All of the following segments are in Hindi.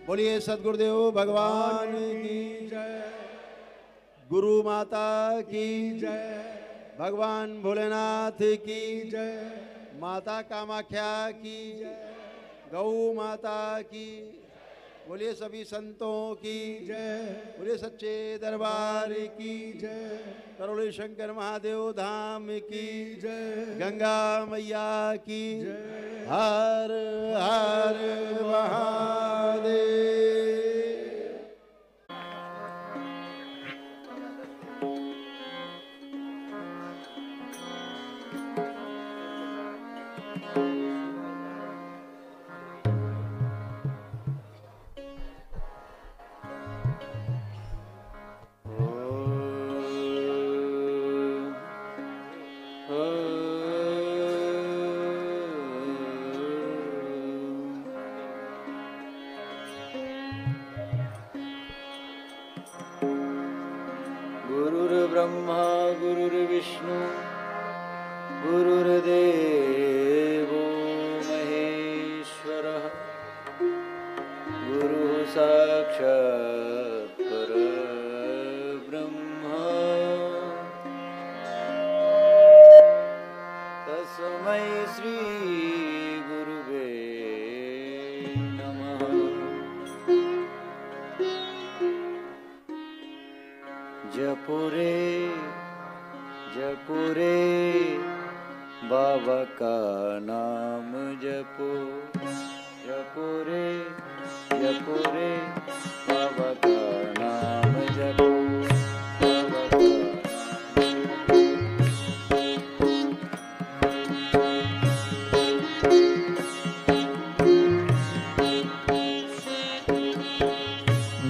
बोलिए सद्गुरुदेव भगवान की जय, गुरु माता की जय, भगवान भोलेनाथ की जय, माता कामाख्या की जय, गौ माता की, बोलिए सभी संतों की जय, बोलिए सच्चे दरबार की जय, करोड़े शंकर महादेव धाम की जय, गंगा मैया की जय, हर हर महादेव। गुरुर्ब्रह्मा गुरुर्विष्णु गुरुर्देवो महेश्वरः, गुरुः साक्षात् परब्रह्म, तस्मै श्री गुरुवे नमः। जपो रे बाबा का नाम जपो, जपो रे बाबा का नाम जपो, बाबा का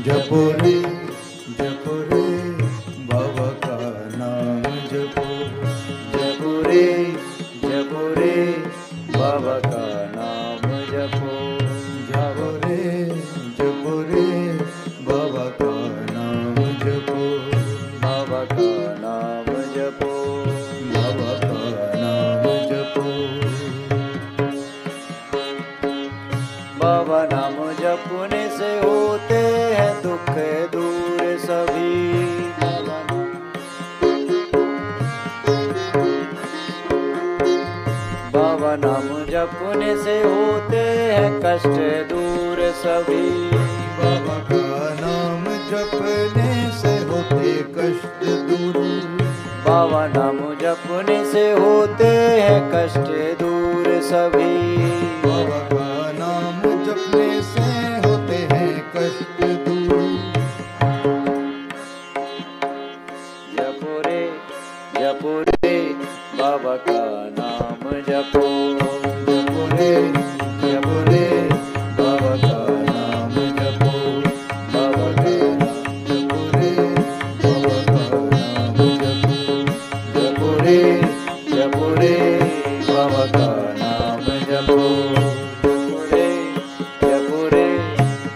जपो रे बाबा का नाम जपो, जपो रे बाबा का नाम जपो, जपो रे बाबा का नाम जपो, बाबा का नाम जपो, बाबा का नाम जपो, बाबा नाम जपने से होते हैं दुख दूर सभी, बाबा नाम जपने से होते हैं कष्ट दूर सभी, बाबा का नाम जपने से होते कष्ट दूर, बाबा नाम जपने से होते हैं कष्ट दूर सभी, बाबा का नाम जपने से होते हैं कष्ट दूर, जपो रे बाबा का नाम जपो, जपो रे बाबा का नाम जपो, बाबा का नाम जपो रे, बाबा का नाम जपो, जपो रे बाबा का नाम जपो, जपो रे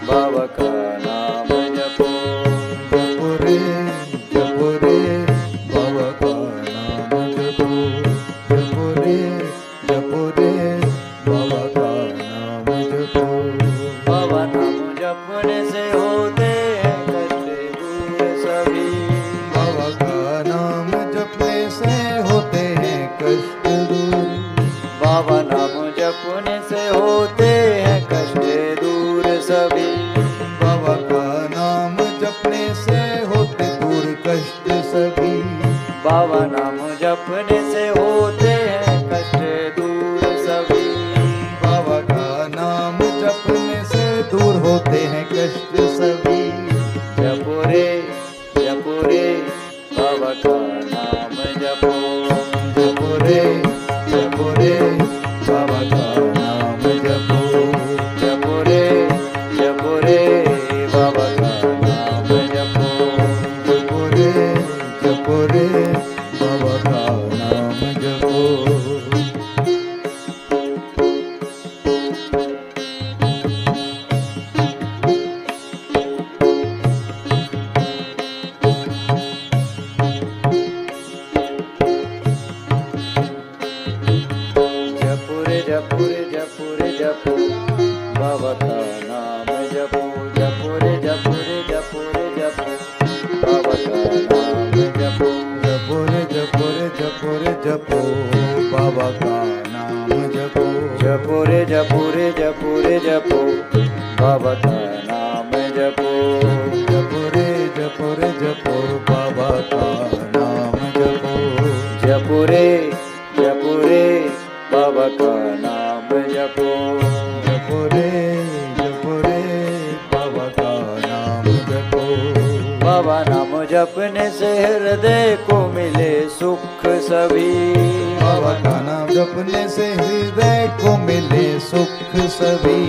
बाबा का नाम जपो, जपो रे बाबा का नाम जपो, जपो रे बाबा का नाम जपो, बाबा नाम जपने से होते हैं कष्ट दूर सभी, बाबा का नाम जपने से होते हैं कष्ट दूर, बाबा नाम जपने से होते हैं कष्ट दूर सभी, बाबा का नाम जपने से होते दूर कष्ट सभी, बाबा नाम जपने से होते हैं कष्ट दूर सभी, बाबा का नाम जपने से दूर होते हैं कष्ट सभी, जपो रे बाबा का नाम जपो, जपो रे बाबा का नाम जपो, जपो रे बाबा का नाम जपो, जपो रे बाबा का नाम जपो, जपो रे जपो रे जपो रे जपो बाबा का नाम जपो जपो रे जपो रे जपो बाबा का नाम जपो जपो रे बाबा का नाम जपो जपो रे बाबा का नाम जपो बाबा नाम जपने से हृदय को मिले सुख सभी बाबा का नाम जपने से हृदय को मिले सुख सभी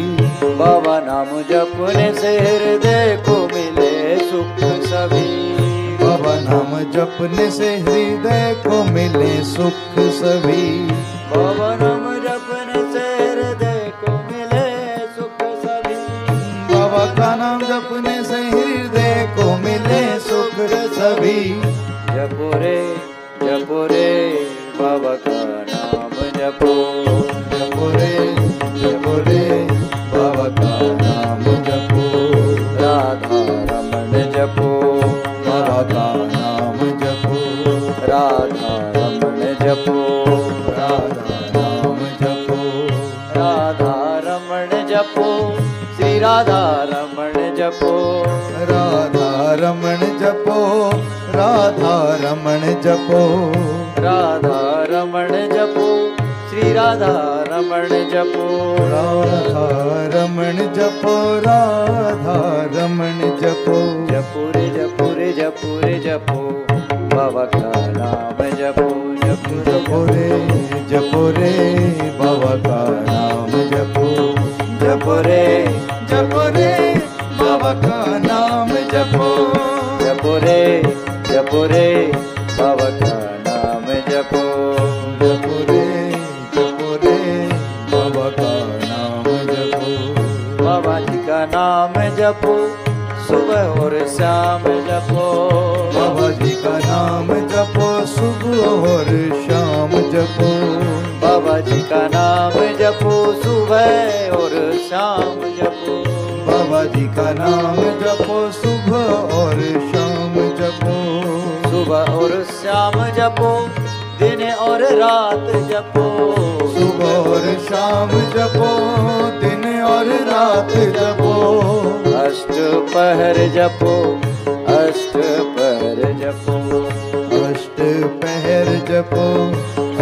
बाबा नाम जपने से हृदय को मिले सुख सभी बाबा नाम जपने से हृदय को मिले सुख सभी बाबा नाम जपने से हृदय को मिले सुख सभी बाबा का नाम जपने से हृदय को मिले सुख सभी जपो रे बाबा का नाम जपो जपो रे बाबा का नाम जपो राधा रमण जपो बाबा का नाम जपो राधा रमण जपो राधा नाम जपो राधा रमण जपो श्री राधा रमण जपो राधा रमण जपो राधा रमण जपो राधा रमण जपो श्री राधा रमण जपो राधा रमण जपो राधा रमण जपो जपो रे जपो रे जपो रे जपो बाबा का नाम जपो जपो जपो रे बाबा का नाम जपो जपो रे बाबा का नाम जपो जपो रे बाबा का नाम जपो जपो रे बाबा का नाम जपो बाबा जी का नाम जपो सुबह और शाम जपो बाबा जी का नाम जपो सुबह और शाम जपो बाबा जी का नाम जपो सुबह और शाम जपो बाबा जी का नाम जपो सुबह और शाम जपो सुबह और शाम जपो दिन और रात जपो सुबह और शाम जपो दिन और रात जपो अष्ट पहर जपो अष्ट पहर जपो अष्ट पहर जपो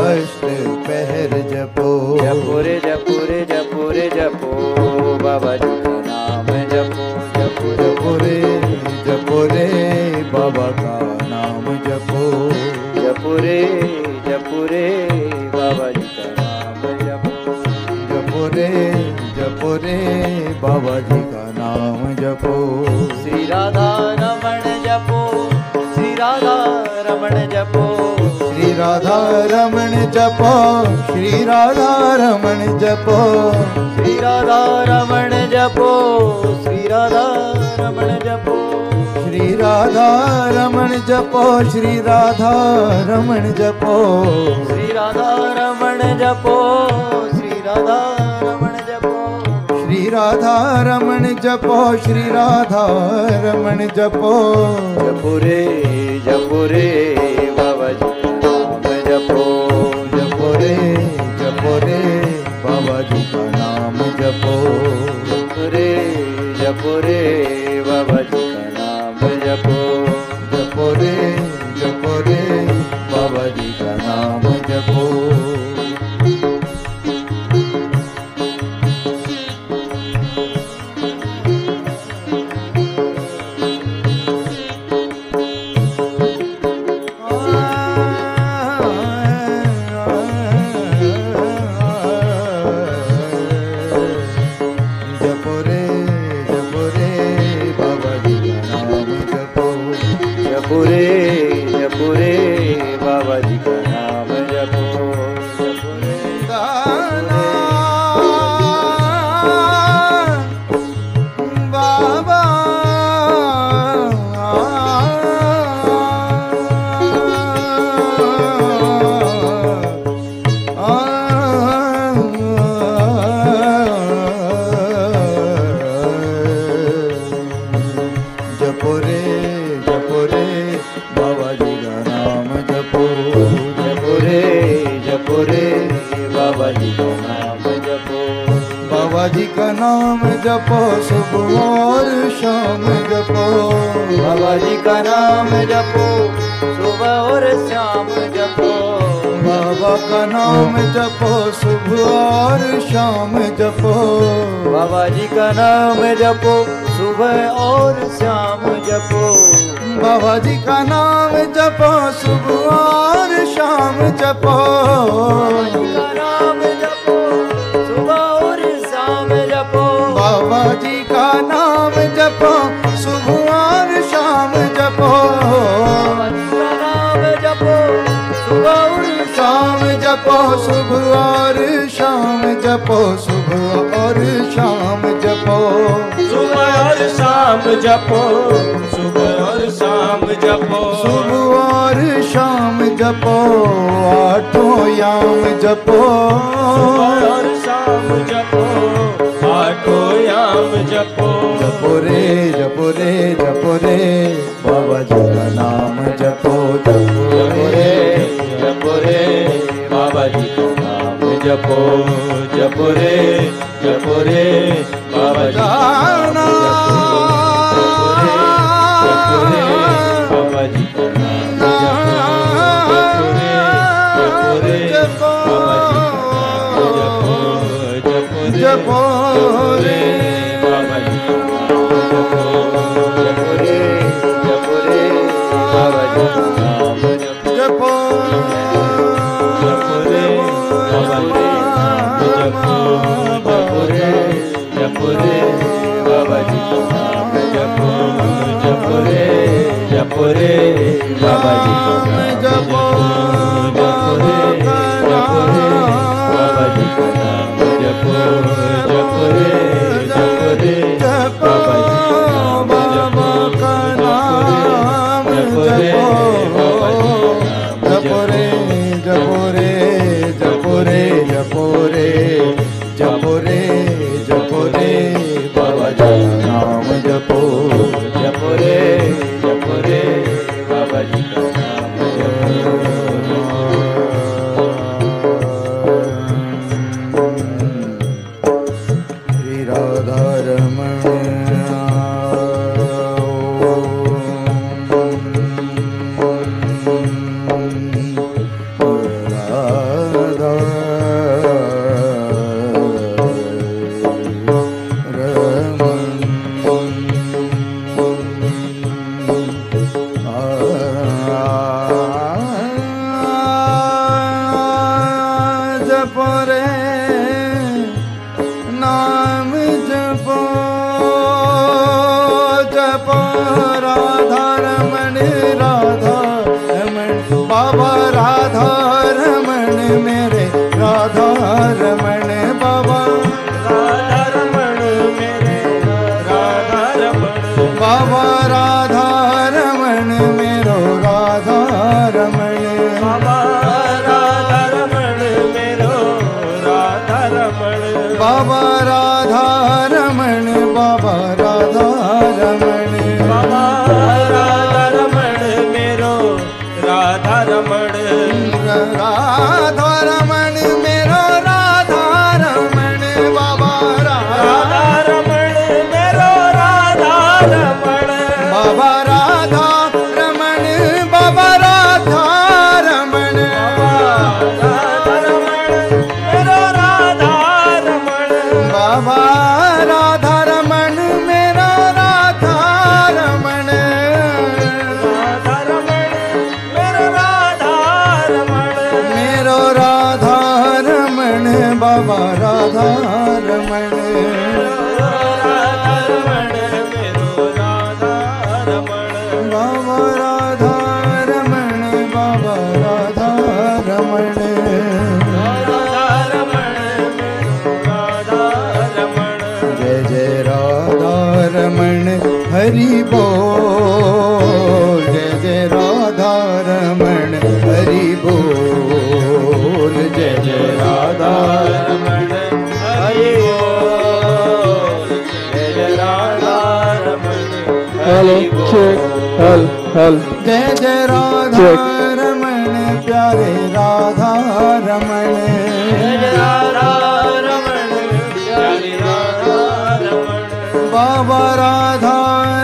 अष्ट पहर जपो जपो रे जपो रे जपो रे जपो बाबा जी का नाम जपो जपो जपो रे बाबा का नाम जपो जपो रे बाबा जी का नाम जपो जपो रे बाबा जी का नाम जपो श्री राधा रमण जपो श्री राधा रमण जपो श्री राधा रमण जपो श्री राधा रमण जपो श्री राधा रमण जपो श्री राधा रमण जपो श्री राधा रमण जपो श्री राधा रमण जपो श्री राधा रमण जपो श्री राधा रमण जपो श्री राधा रमण जपो श्री राधा रमण जपो जपो रे बाबा जी का नाम जपो जपो रे बाबा जी का नाम जपो जपो रे बाबा जी का नाम जपो जपो रे बाबा जी का नाम जपो जपो रे बाबा जी का नाम जपो जपो रे बाबा जी का नाम जपो जपो रे दाना बाबा जपो रे बाबा जी का नाम जपो नाम जपो सुबह और शाम जपो। बाबा जी का नाम जपो सुबह और शाम जपो। बाबा का नाम जपो सुबह और शाम जपो। बाबा जी का नाम जपो सुबह और शाम जपो। बाबा जी का नाम जपो सुबह और शाम जपो। बाबा जी का नाम जपो सुबह और शाम जपो। सुबह और शाम जपो। सुबह और शाम जपो। सुबह और शाम जपो। सुबह और शाम जपो। सुबह और शाम जपो। आठों याम जपो। सुबह और शाम जपो। आठों याम जपो। जपो रे जपो रे जपो रे बाबा जी का नाम जपो। जपो रे जपो रे बाबा जी का नाम जपो। जपो रे जपो रे बाबा जी का नाम जपो। बाबा जी का नाम जपो रे बाबा जी का नाम जपो। जपो रे बाबा जी का नाम जपो। जपो रे बाबा जी का नाम जपो। जपो जपो रे बाबा जी का नाम जपो। जपो रे जपो रे बाबा जी का नाम जपो। जपो रे जपो रे बाबा जी का नाम जपो। जपो रे जपो रे बाबा जी का नाम जपो। जपो रे जपो रे बाबा जी का नाम जपो। जपो रे बाबा जी का नाम जपो रे जपो रे जपो रे जपो रे जपो रे जपो रे बाबा जी का नाम जपो। जपो रे बाबा जी का नाम श्री राधा रमण राधा जपो रे नाम जपो। जपो राधा रमण बाबा राधा रमण मेरे राधा रमण बाबा। राधा रमण मेरे राधा रमण बाबा राधा रमण मेरो राधा रमण। बाबा राधा रमण मेरो राधा रमण बाबा राधा रमण बाबा राधा रमण। बाबा राधा रमण मेरो राधा रमण राधा रमण मेरो राधा रमण बाबा राधा रमण मेरो राधा रमण बाबा राधा रमण बाबा राधा रमण। राधा रमण मेरो राधा रमण बाबा राधा रमण मेरा राधा रमण। राधा रमण मेरो राधा रमण मेरो राधा रमण बाबा राधा रमण। राधा रमण मेरो राधा रमण बाबा राधा रमण बाबा राधा रमण। राधा रमण मेरो राधा रमण जय जय राधा रमण हरि बोल। जय जय राधा रमण हरि बोल। जय जय राधा रमण हरि बोल। जय जय राधा रमण हरि बोल। जय जय राधा रमण प्यारे राधा रमण। जय जय राधा रमण प्यारी राधा बाबा राधा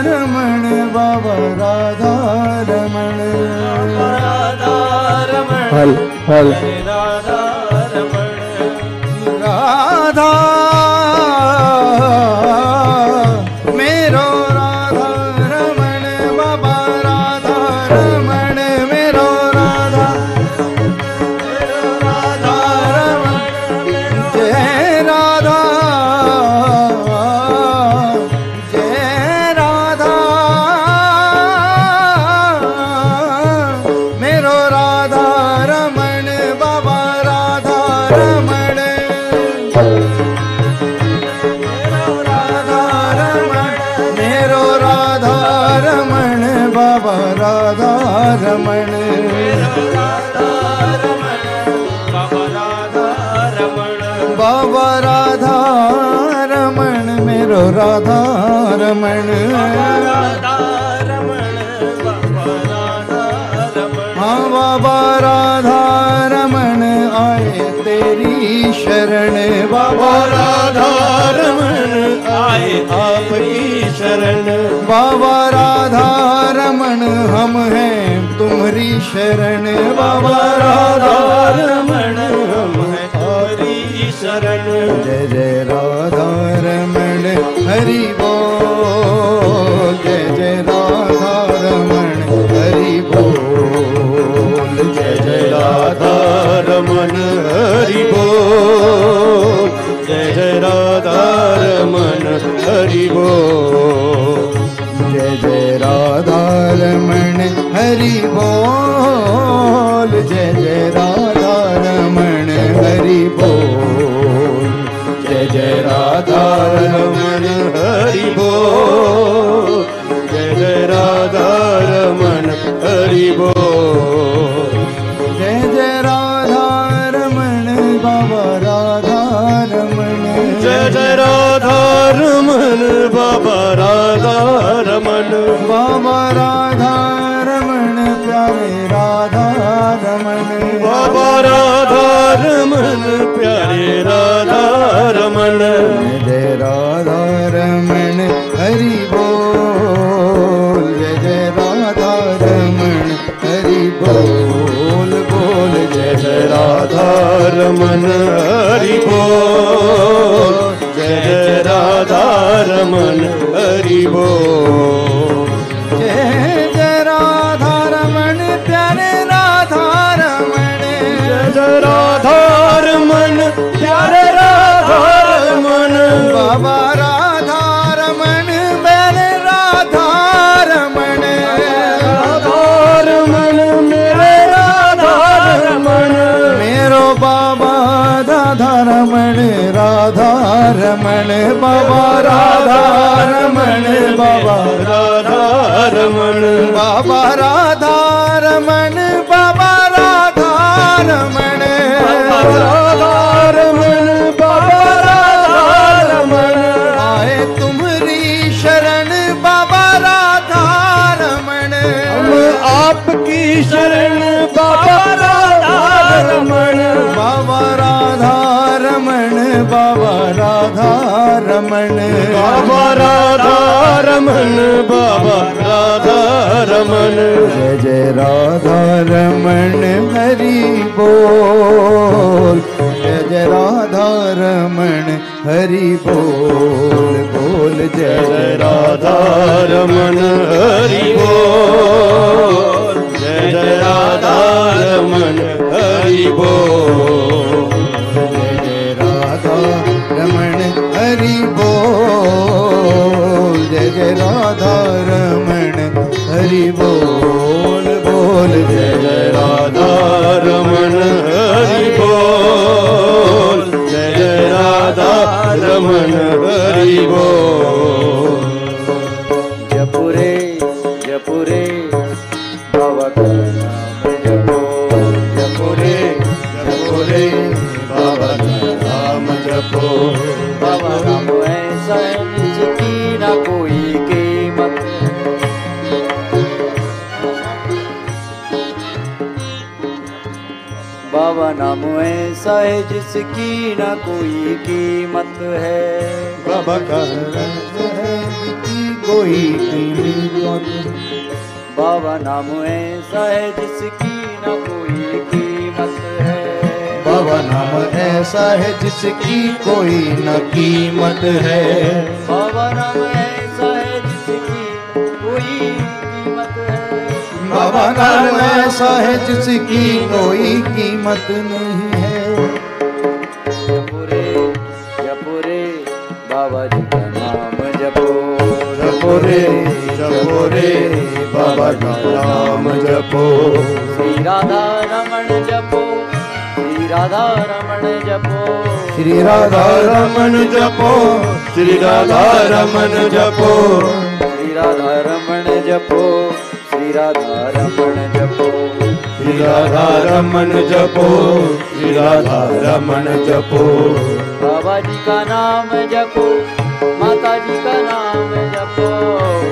रमण बाबा राधा रमण हल हल राधा मेरो राधा रमण बाबा राधा रमण मेरो राधा रमण जय राधा मेरो राधा रमण बाबा राधा रमण मेरो राधा रमण बाबा राधा रमण बाबा राधा रमण मेरो राधा रमण हाँ बाबा राधा रमण आए तेरी शरण बाबा राधा रमण आए आपकी शरण बाबा राधा रमण हम हैं तुम्हारी शरण बाबा राधा रमण हम हैं तुम्हारी शरण जय जय राधा रमण हरि बोल जय जय राधा रमण हरि बोल जय जय राधा रमण हरि बोल जय जय राधा रमण हरि बोल जय जय राधा रमण हरि बोल जय जय राधा रमण हरि बोल जय जय राधा रमण हरि बोल जय जय राधा रमण हरि बोल जय जय राधा रमण बाबा राधा रमण जय जय राधा रमण बाबा राधा रमण बाबा राधा रमण प्यारे राधा रमण बाबा राधा रमण प्यारे राधा रमण जय राधा रमण हरि बोल जय जय राधा रमण हरि बोल बोल जय जय राधा रमण हरि बोल जय जय राधा रमण हरि बोल जय जय राधा रमण प्यारे राधा रमण जय जय राधा रमण प्यारे राधा रमण बाबा राधा रमण मेरे राधा रमण राधा रमण मेरे राधा रमण मेरो बाबा राधा रमण राधा रमण बाबा राधा रमण बाबा राधा रमण बाबा राधा रमण बाबा राधा रमण राधा रमण बाबा राधा रमण आए तुम्हारी शरण बाबा राधा रमण हम आपकी शरण बाबा राधा रमण बाबा राधा रमण बाबा राधा रमण बाबा राधा रमण बाबा राधा रमण जय जय राधा रमण हरि बोल जय जय राधा रमण हरि बोल बोल जय जय राधा रमण हरि बोल जय जय राधा रमण हरि बोल जय जय राधा रमण हरि बोल जय जय राधा रमण हरि बोल बोल जय जय राधा रमण हरि बोल जय जय राधा रमण हरि बोल जपुरे जपुरे बाबा का नाम जपो जपुरे जपुरे बाबा का नाम जपो बाबा नाम ऐसा है जिसकी ना कोई कीमत बाबा नाम ऐसा ऐसा है जिसकी न कोई कीमत है। बाबा का रस है जिसकी कोई कीमत। बाबा नाम ऐसा है जिसकी न कोई कीमत है। बाबा नाम ऐसा है जिसकी कोई न कीमत है। बाबा नाम ऐसा है जिसकी कोई कीमत है। बाबा नाम ऐसा है जिसकी कोई कीमत नहीं है। जपो रे जपो रे बाबा जी का नाम जपो। जपो रे बाबा का नाम जपो। श्री राधा रमण जपो। श्री राधा रमण जपो। श्री राधा रमन जपो। श्री राधा रमन जपो। श्री राधा रमण जपो। श्री राधा रमण जपो। श्री राधा रमन जपो। श्री राधा रमण जपो। बाबा जी का नाम जपो। माता जी का नाम जपो।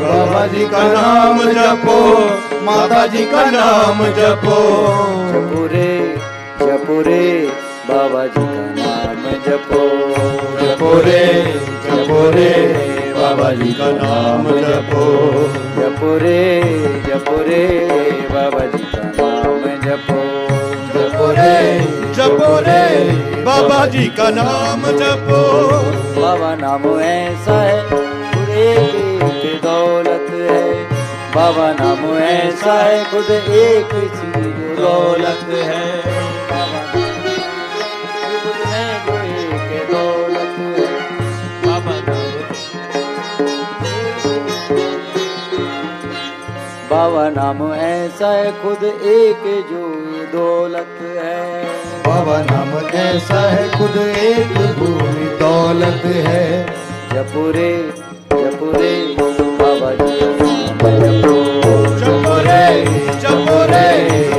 बाबा जी का नाम जपो। माता जी का नाम जपो। जपो रे बाबा जी का नाम जपो। जपो रे बाबा जी का नाम जपो। जपो रे बाबा जी का नाम जपो। जपो रे बाबा जी का नाम जपो। बाबा नाम ऐसा है खुद एक दौलत है। बाबा नाम ऐसा है खुद एक चीज दौलत है। बाबा खुद में जो एक दौलत है। बाबा बाबा नाम ऐसा है खुद एक जो दौलत है। बाबा नाम ऐसा है खुद एक भूमि दौलत है। जपो रे बाबा जी का नाम जपो। जपो रे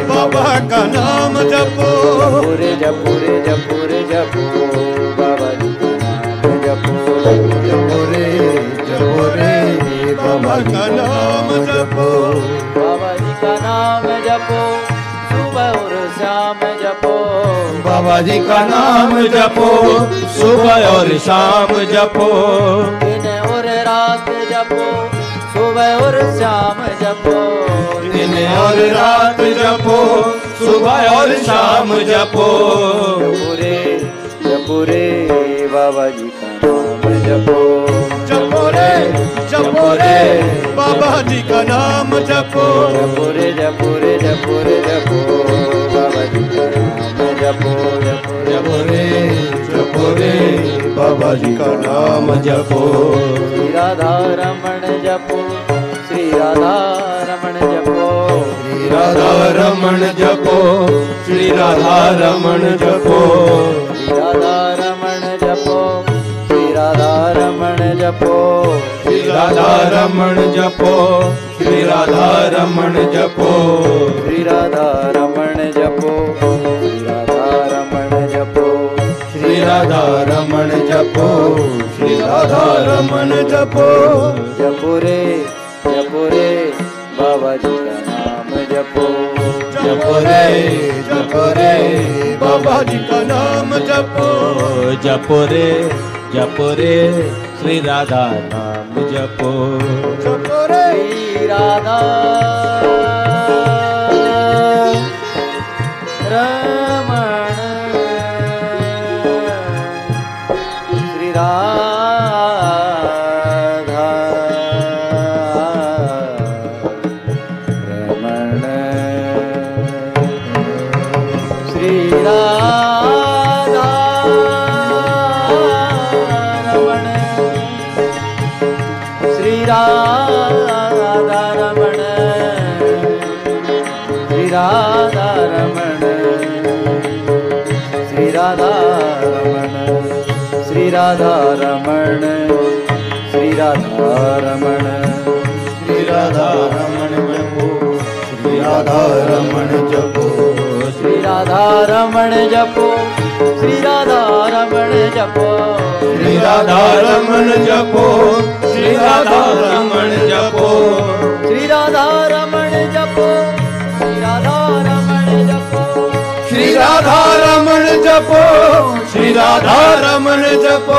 बाबा का नाम जपो। जपो रे बाबा जी का नाम जपो। जपो रे बाबा का नाम जपो। बाबा जी का नाम जपो। सुबह और शाम जपो। बाबा जी का नाम जपो। सुबह और शाम जपो। दिन और रात जपो। सुबह और शाम जपो। दिन और रात जपो। सुबह और शाम जपो। जपो रे बाबा जी का नाम जपो। जपो रे बाबा जी का नाम जपो। जपो रे बाबा जी का नाम जपो। जपो रे बाबा जी का नाम जपो। श्री राधा रमण जपो। श्री राधा रमण जपो। श्री राधा रमण जपो। श्री राधा रमण जपो। श्री राधा रमण जपो। श्री राधा रमण जपो। श्री राधा रमण जपो। श्री राधा रमण जपो। श्री राधा रमण जपो। श्री राधा रमण जपो। श्री राधा रमण जपो। श्री राधा रमण जपो। जपो रे बाबा जी का नाम जपो। जपो रे बाबा जी का नाम जपो। जपो रे श्री राधा नाम जपो। जपो रे श्री राधा रमण। श्री राधा रमण। श्री राधा रमण। श्री राधा रमण। श्री राधा रमण। श्री राधा रमण। श्री राधा रमण। श्री राधा रमण। श्री राधा रमण जपो। श्री राधा रमण जपो। श्री राधा रमण जपो। श्री राधा रमण जपो। श्री राधा रमण जपो। श्री राधा रमण जपो। श्री राधा रमण जपो। श्री राधा रमण जपो। श्री राधा रमण जपो। राधा रमण जपो,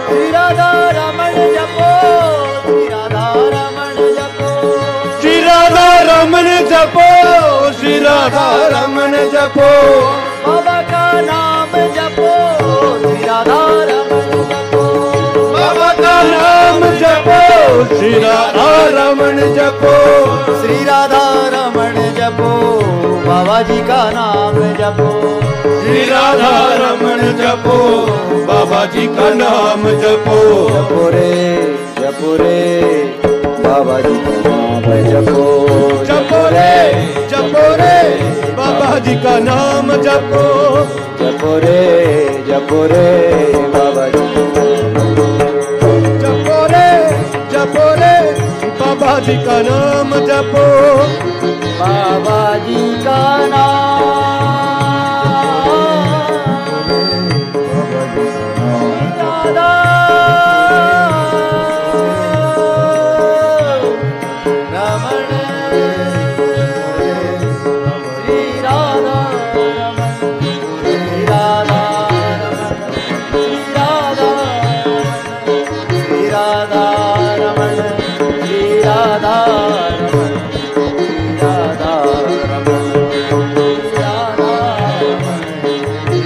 श्री राधा रमण जपो, श्री राधा रमण जपो, श्री राधा रमण जपो, श्री राधा रमण जपो, बाबा का नाम जपो, श्री राधा रमण जपो, बाबा का नाम जपो, श्री राधा रमण जपो, श्री राधा रमण जपो, बाबा जी का नाम जपो, श्री राधा रमण जपो, बाबा जी का नाम जपो, जपो रे बाबा जी का नाम जपो, जपो रे बाबा जी का नाम जपो, जपो रे बाबा जी का जपो रे बाबा जी का नाम जपो, बाबा जी का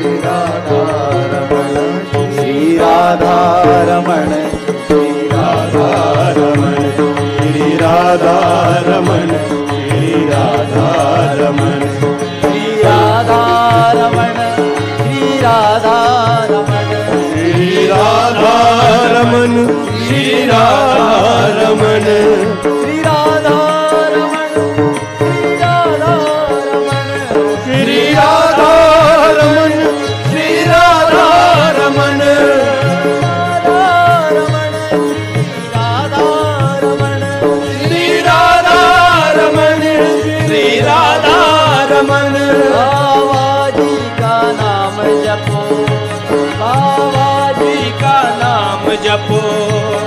रमण, श्री राधा रमण, श्री राधा रमण, श्री राधा रमण, श्री राधा रमण, श्री राधा रमण, श्री राधा रमण, श्री राधा रमण, श्री राधा रमण, श्री राधा रमण, श्री राधा रमण, श्री राधा रमण, रमन, बाबा जी का नाम जपो, बाबा जी का नाम जपो,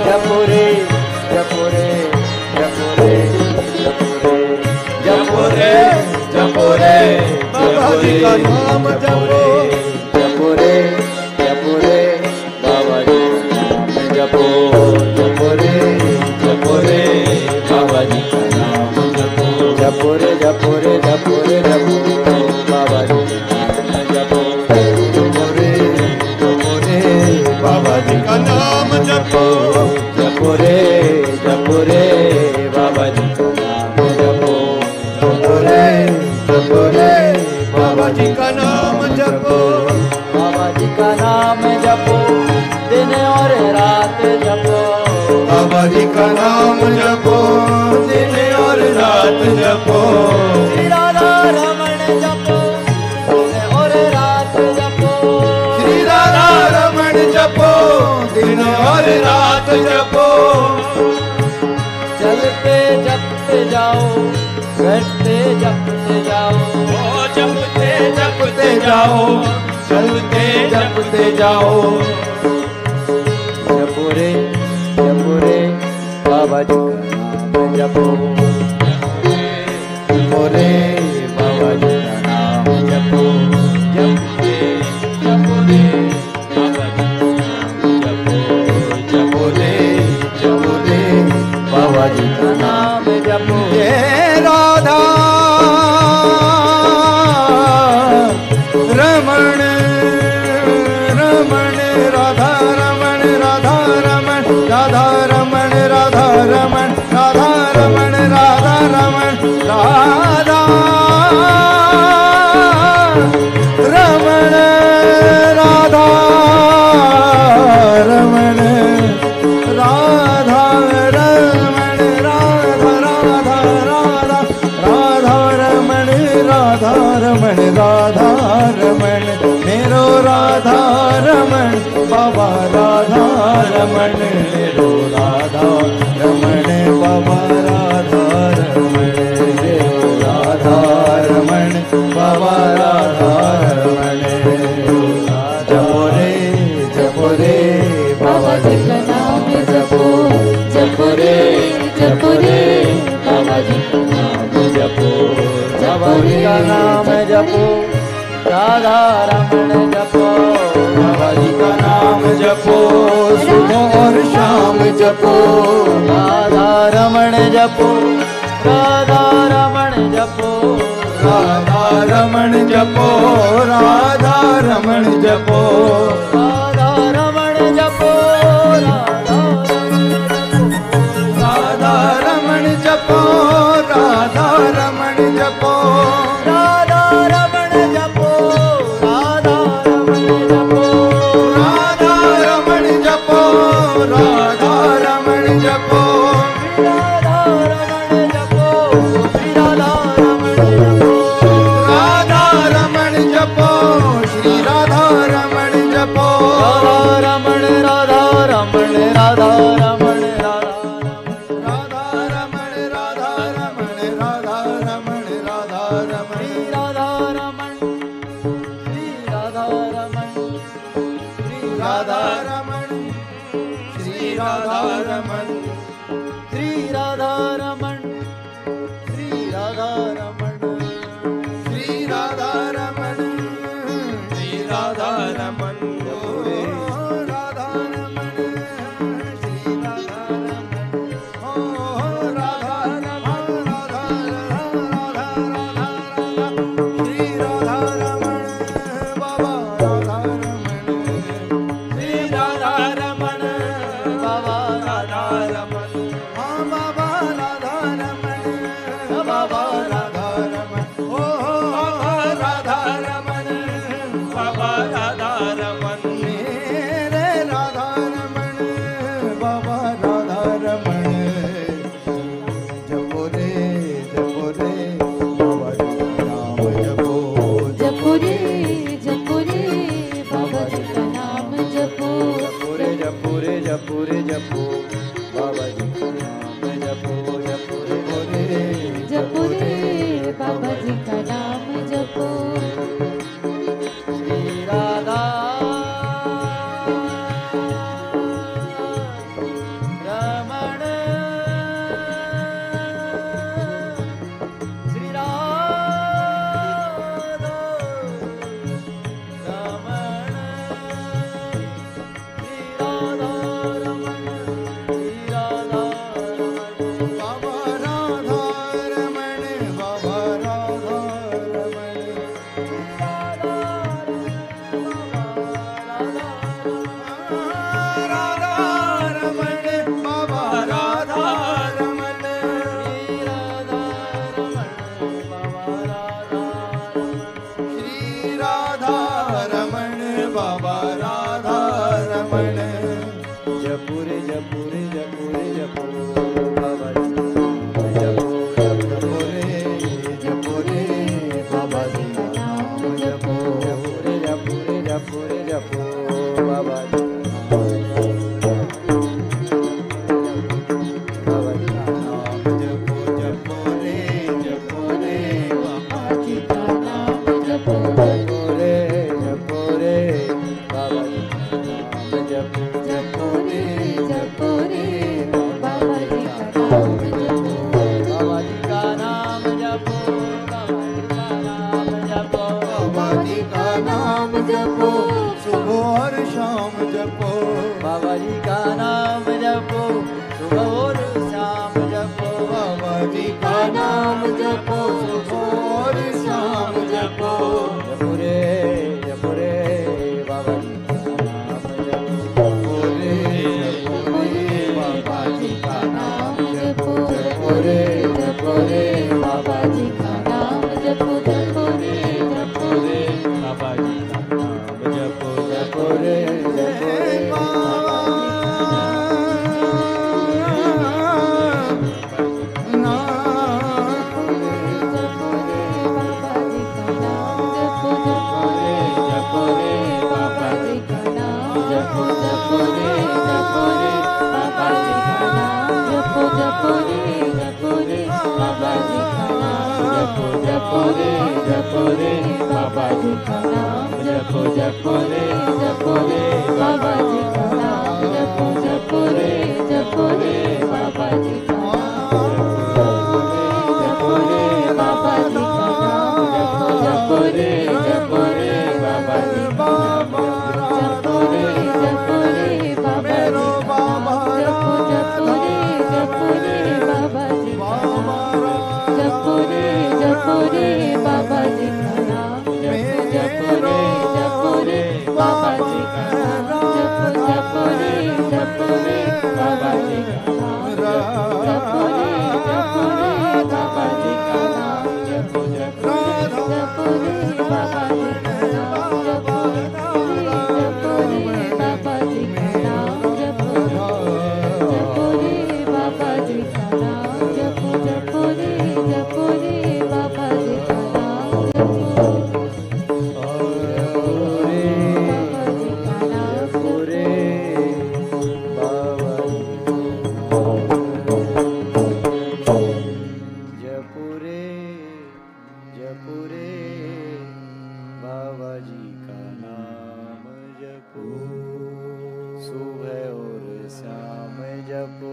जपो रे जपो रे जपो रे जपो रे जपो रे बाबा जी का नाम जपो, जपो रे बाबा जी का नाम जपो, जपो रे बाबा जी का नाम जपो, जपो रे बाबा जी का नाम जपो, जपो रे बाबा जी का नाम जपो, जपो रे बाबा जी का नाम जपो, जपो रे बाबा जी का नाम जपो, बाबा जी का नाम जपो, दिन और रात जपो, बाबा जी का नाम जपो, दिन और रात जपो, श्री राधा रमण जपो, दिन और रात जपो, श्री राधा रमण जपो, दिन और रात जपो, चलते जपते जाओ, बैठते जपते जाओ, जपते जाओ, चलते जपते जाओ, जपो रे बाबा जी का नाम जपो, जपो रे बाबा जी का नाम जपो, जपो रे बाबा जी का नाम जपो, जपो रे बाबा जी का नाम जपो, हे राधा रमण रमण, राधा रमण, राधा रमण, राधा रमण, राधा रमण, राधा रमण, राधा रमण, राधा रमण, राधा रमण, राधा रमण, राधा राधा राधा, राधा रमण, राधा रमण, राधा रमण, मेरो राधा रमण, बाबा राधा रमण, मेरो राधा रमण, बाबा राधा रमण, मेरो राधा रमण, बाबा राधा रमण, जपो रे बाबा जी का नाम जपो, जपो रे बाबा जी का नाम जपो, बाबा जी का नाम जपो, राधा रमण जपो, बाबा नाम जपो, सुबह और शाम जपो। राधा रमण जपो, राधा रमण जपो, राधा रमण जपो, राधा रमण जपो। राधा रमण जपो, राधा रमण जपो, राधा रमण जपो। राधा रमण जपो, राधा रमण जपो, राधा रमण जपो, राधा रमण जपो। राधा रमण जपो, श्री राधा रमण जपो, राधा रमण जपो, श्री राधा रमण जपो। राधा रमण, राधा रमण, राधा रमण, राधा रमण, राधा रमण, राधा रमण, राधा रमण। श्री राधा रमण, श्री राधा रमण, श्री राधा रमण, श्री राधा रमण। श्री राधा रमण, श्री राधा रमण, श्री राधा रमण, श्री राधा रमण। ओ राधा रमण, श्री राधा रमण। ओ राधा रमण, राधा राधा राधा राधा। श्री राधा रमण, बाबा राधा रमण। श्री राधा रमण, बाबा राधा रमण। हाँ बाबा राधा रमण, बाबा राधा रमण। ओ राधा रमण, बाबा राधा रमण। मेरे राधा रमण, बाबा राधा रमण। जपो रे बाबा जी का नाम जपो। जपो रे बाबा जी का नाम जपो। जपो रे जपो रे जपो रे जपो, बाबा जी का नाम जपो, जपो रे जपो रे बाबा जी का नाम जपो। श्री राधा रमण, श्री राधा रमण, श्री राधा रमण, श्री राधा रमण। बाबा राधा रमण, बाबा राधा रमण। राधा रमण, बाबा राधा रमण। श्री राधा रमण, बाबा राधा रमण। जपुरे जपुरे जपुरे जपो, बाबा जी जपो, जपो रे बाबा जी का नाम जपो। जपुरे जपुरे जपुरे जपो, बाबा जी बाबा जी का नाम जपो रे बाबा जी का नाम जपो। जपो रे बाबा जी का नाम जपो, जपो रे बाबा जी का नाम जपो। बाबा जी का नाम जपो, बाबा जी का नाम बाबा जी का नाम जपो। जपो, सुबह और शाम जपो। बाबा जी का नाम जपो, सुबह और शाम जपो। बाबा जी का नाम जपो, सुबह और शाम जपो। जपुरे बाबा जी का नाम जपो, बाबा जी का नाम जपो जपुरे बाबा जी का नाम जपो। जपो रे बाबा जी का नाम जपो, जपुरे बाबा जी का नाम जपो। जपो रे बाबा जी का नाम जपो। जपो रे बाबा जी का नाम जपो। जपो रे बाबा जी का नाम जपो। जपो रे बाबा जी का नाम जपो। जपो रे बाबा जी का नाम जपो। जपो रे बाबा जी का नाम जपो रे बाबा जी का नाम जपो। जपो रे बाबा जी का नाम जपो। जपो रे रे बाबा जी का नाम जपो जपो रे बाबा जी का नाम जपो रे बाबा जी का नाम जपो रे बाबा जी का नाम जपो रे बाबा जी का नाम जपो रे बाबा जी का नाम जपो रे बाबा जी का नाम जपो रे बाबा जी का नाम जपो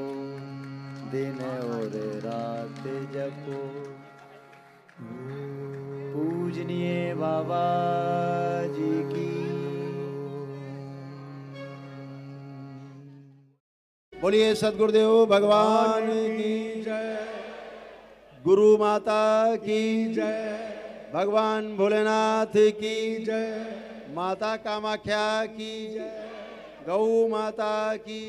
दिन और रात जपो पूजनीय बाबा जी की। बोलिए सद्गुरुदेव भगवान की जय, गुरु माता की जय, भगवान भोलेनाथ की जय, माता कामाख्या की जय, गौ माता की।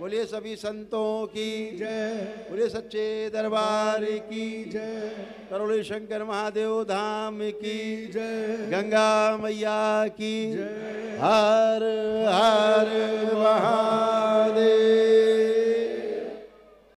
बोलिए सभी संतों की जय, बोलिए सच्चे दरबार की जय, करोली शंकर महादेव धाम की जय, गंगा मैया की जय, हर हर महादेव।